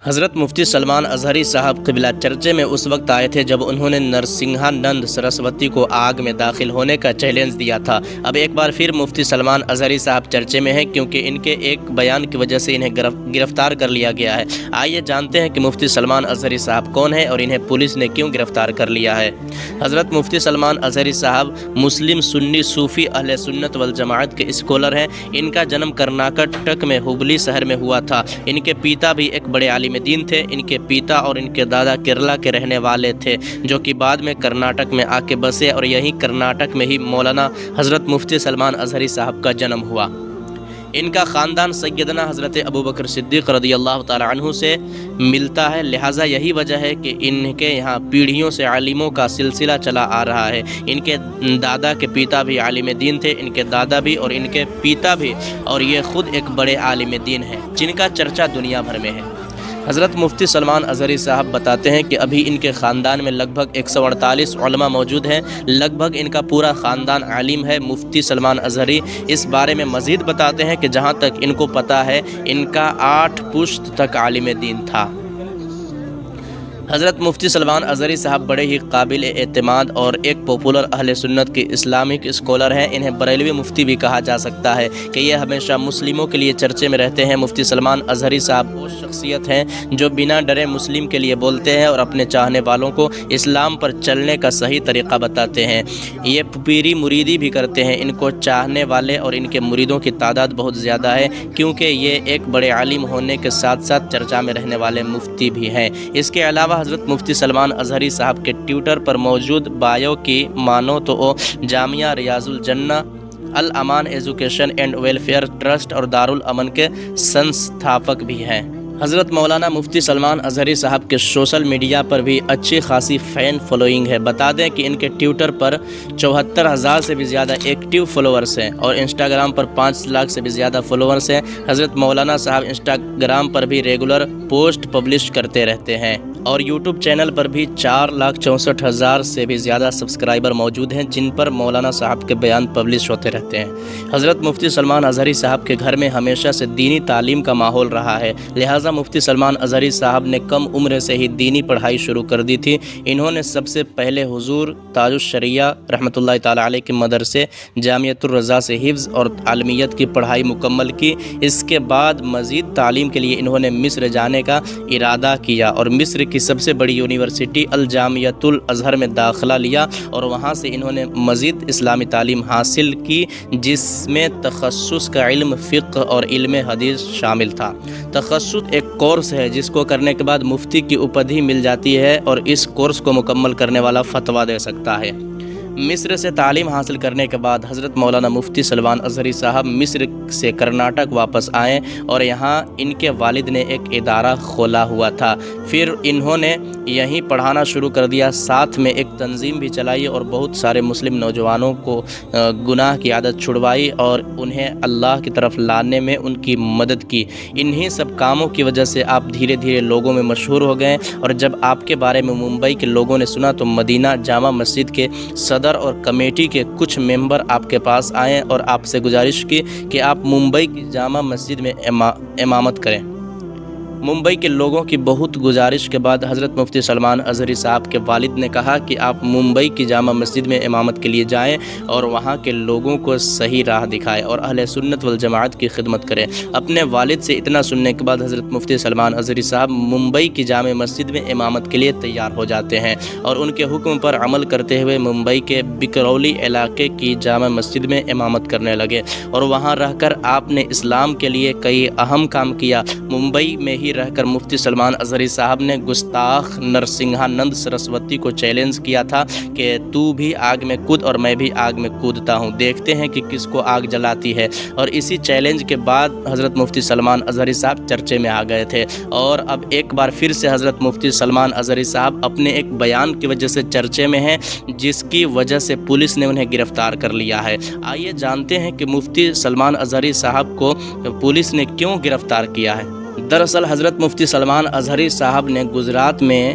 حضرت مفتی سلمان اظہری صاحب قبلہ چرچے میں اس وقت آئے تھے جب انہوں نے نرسنگھانند سرسوتی کو آگ میں داخل ہونے کا چیلنج دیا تھا۔ اب ایک بار پھر مفتی سلمان اظہری صاحب چرچے میں ہیں کیونکہ ان کے ایک بیان کی وجہ سے انہیں گرفتار کر لیا گیا ہے۔ آئیے جانتے ہیں کہ مفتی سلمان اظہری صاحب کون ہیں اور انہیں پولیس نے کیوں گرفتار کر لیا ہے۔ حضرت مفتی سلمان اظہری صاحب مسلم سنی صوفی اہل سنت والجماعت کے اسکالر ہیں۔ ان کا جنم کرناٹک میں ہبلی شہر میں ہوا تھا۔ ان کے پیتا بھی ایک بڑے عالم دین تھے۔ ان کے پیتا اور ان کے دادا کیرلا کے رہنے والے تھے جو کہ بعد میں کرناٹک میں آ کے بسے اور یہی کرناٹک میں ہی مولانا حضرت مفتی سلمان اظہری صاحب کا جنم ہوا۔ ان کا خاندان سیدنا حضرت ابوبکر صدیق رضی اللہ تعالی عنہ سے ملتا ہے، لہٰذا یہی وجہ ہے کہ ان کے یہاں پیڑھیوں سے عالموں کا سلسلہ چلا آ رہا ہے۔ ان کے دادا کے پیتا بھی عالم دین تھے، ان کے دادا بھی اور ان کے پیتا بھی، اور یہ خود ایک بڑے عالم دین ہیں جن کا چرچا دنیا بھر میں ہے۔ حضرت مفتی سلمان اظہری صاحب بتاتے ہیں کہ ابھی ان کے خاندان میں لگ بھگ 148 علماء موجود ہیں، لگ بھگ ان کا پورا خاندان عالم ہے۔ مفتی سلمان اظہری اس بارے میں مزید بتاتے ہیں کہ جہاں تک ان کو پتہ ہے ان کا 8 پشت تک عالم دین تھا۔ حضرت مفتی سلمان اظہری صاحب بڑے ہی قابل اعتماد اور ایک پاپولر اہل سنت کے اسلامک اسکالر ہیں۔ انہیں بریلوی مفتی بھی کہا جا سکتا ہے کہ یہ ہمیشہ مسلموں کے لیے چرچے میں رہتے ہیں۔ مفتی سلمان اظہری صاحب وہ شخصیت ہیں جو بنا ڈرے مسلم کے لیے بولتے ہیں اور اپنے چاہنے والوں کو اسلام پر چلنے کا صحیح طریقہ بتاتے ہیں۔ یہ پیری مریدی بھی کرتے ہیں۔ ان کو چاہنے والے اور ان کے مریدوں کی تعداد بہت زیادہ ہے کیونکہ یہ ایک بڑے عالم ہونے کے ساتھ ساتھ چرچا میں رہنے والے مفتی بھی ہیں۔ اس کے علاوہ حضرت مفتی سلمان اظہری صاحب کے ٹویٹر پر موجود بایو کی مانو تو وہ جامعہ ریاض الجنہ، الامان ایجوکیشن اینڈ ویلفیئر ٹرسٹ اور دارالامن کے سنستھاپک بھی ہیں۔ حضرت مولانا مفتی سلمان اظہری صاحب کے سوشل میڈیا پر بھی اچھی خاصی فین فالوئنگ ہے۔ بتا دیں کہ ان کے ٹویٹر پر 74,000 سے بھی زیادہ ایکٹیو فالوورز ہیں اور انسٹاگرام پر 5 لاکھ سے بھی زیادہ فالوورز ہیں۔ حضرت مولانا صاحب انسٹاگرام پر بھی ریگولر پوسٹ پبلش کرتے رہتے ہیں اور یوٹیوب چینل پر بھی 4,64,000 سے بھی زیادہ سبسکرائبر موجود ہیں جن پر مولانا صاحب کے بیان پبلش ہوتے رہتے ہیں۔ حضرت مفتی سلمان اظہری صاحب کے گھر میں ہمیشہ سے دینی تعلیم کا ماحول رہا ہے، لہٰذا مفتی سلمان اظہری صاحب نے کم عمر سے ہی دینی پڑھائی شروع کر دی تھی۔ انہوں نے سب سے پہلے حضور تاج الشریعہ رحمۃ اللہ تعالی علیہ کے مدرسے جامعۃ الرضا سے حفظ اور عالمیت کی پڑھائی مکمل کی۔ اس کے بعد مزید تعلیم کے لیے انہوں نے مصر جانے کا ارادہ کیا اور مصر کی سب سے بڑی یونیورسٹی الجامعۃ الازہر میں داخلہ لیا اور وہاں سے انہوں نے مزید اسلامی تعلیم حاصل کی جس میں تخصص کا علم فقہ اور علم حدیث شامل تھا۔ تخصص ایک کورس ہے جس کو کرنے کے بعد مفتی کی اپدھی مل جاتی ہے اور اس کورس کو مکمل کرنے والا فتویٰ دے سکتا ہے۔ مصر سے تعلیم حاصل کرنے کے بعد حضرت مولانا مفتی سلمان اظہری صاحب مصر سے کرناٹک واپس آئے اور یہاں ان کے والد نے ایک ادارہ کھولا ہوا تھا۔ پھر انہوں نے یہیں پڑھانا شروع کر دیا، ساتھ میں ایک تنظیم بھی چلائی اور بہت سارے مسلم نوجوانوں کو گناہ کی عادت چھڑوائی اور انہیں اللہ کی طرف لانے میں ان کی مدد کی۔ انہی سب کاموں کی وجہ سے آپ دھیرے دھیرے لوگوں میں مشہور ہو گئے اور جب آپ کے بارے میں ممبئی کے لوگوں نے سنا تو مدینہ جامع مسجد کے صدر اور کمیٹی کے کچھ ممبر آپ کے پاس آئے اور آپ سے گزارش کی کہ آپ ممبئی کی جامع مسجد میں امامت کریں۔ ممبئی کے لوگوں کی بہت گزارش کے بعد حضرت مفتی سلمان اظہری صاحب کے والد نے کہا کہ آپ ممبئی کی جامع مسجد میں امامت کے لیے جائیں اور وہاں کے لوگوں کو صحیح راہ دکھائیں اور اہل سنت والجماعت کی خدمت کریں۔ اپنے والد سے اتنا سننے کے بعد حضرت مفتی سلمان اظہری صاحب ممبئی کی جامع مسجد میں امامت کے لیے تیار ہو جاتے ہیں اور ان کے حکم پر عمل کرتے ہوئے ممبئی کے بکرولی علاقے کی جامع مسجد میں امامت کرنے لگے اور وہاں رہ کر آپ نے اسلام کے لیے کئی اہم کام کیا۔ ممبئی میں ہی رہ کر مفتی سلمان اظہری صاحب نے گستاخ نرسنگھانند سرسوتی کو چیلنج کیا تھا کہ تو بھی آگ میں کود اور میں بھی آگ میں کودتا ہوں، دیکھتے ہیں کہ کس کو آگ جلاتی ہے۔ اور اسی چیلنج کے بعد حضرت مفتی سلمان اظہری صاحب چرچے میں آ گئے تھے اور اب ایک بار پھر سے حضرت مفتی سلمان اظہری صاحب اپنے ایک بیان کی وجہ سے چرچے میں ہیں جس کی وجہ سے پولیس نے انہیں گرفتار کر لیا ہے۔ آئیے جانتے ہیں کہ مفتی سلمان اظہری صاحب کو پولیس نے کیوں گرفتار کیا ہے۔ دراصل حضرت مفتی سلمان اظہری صاحب نے گجرات میں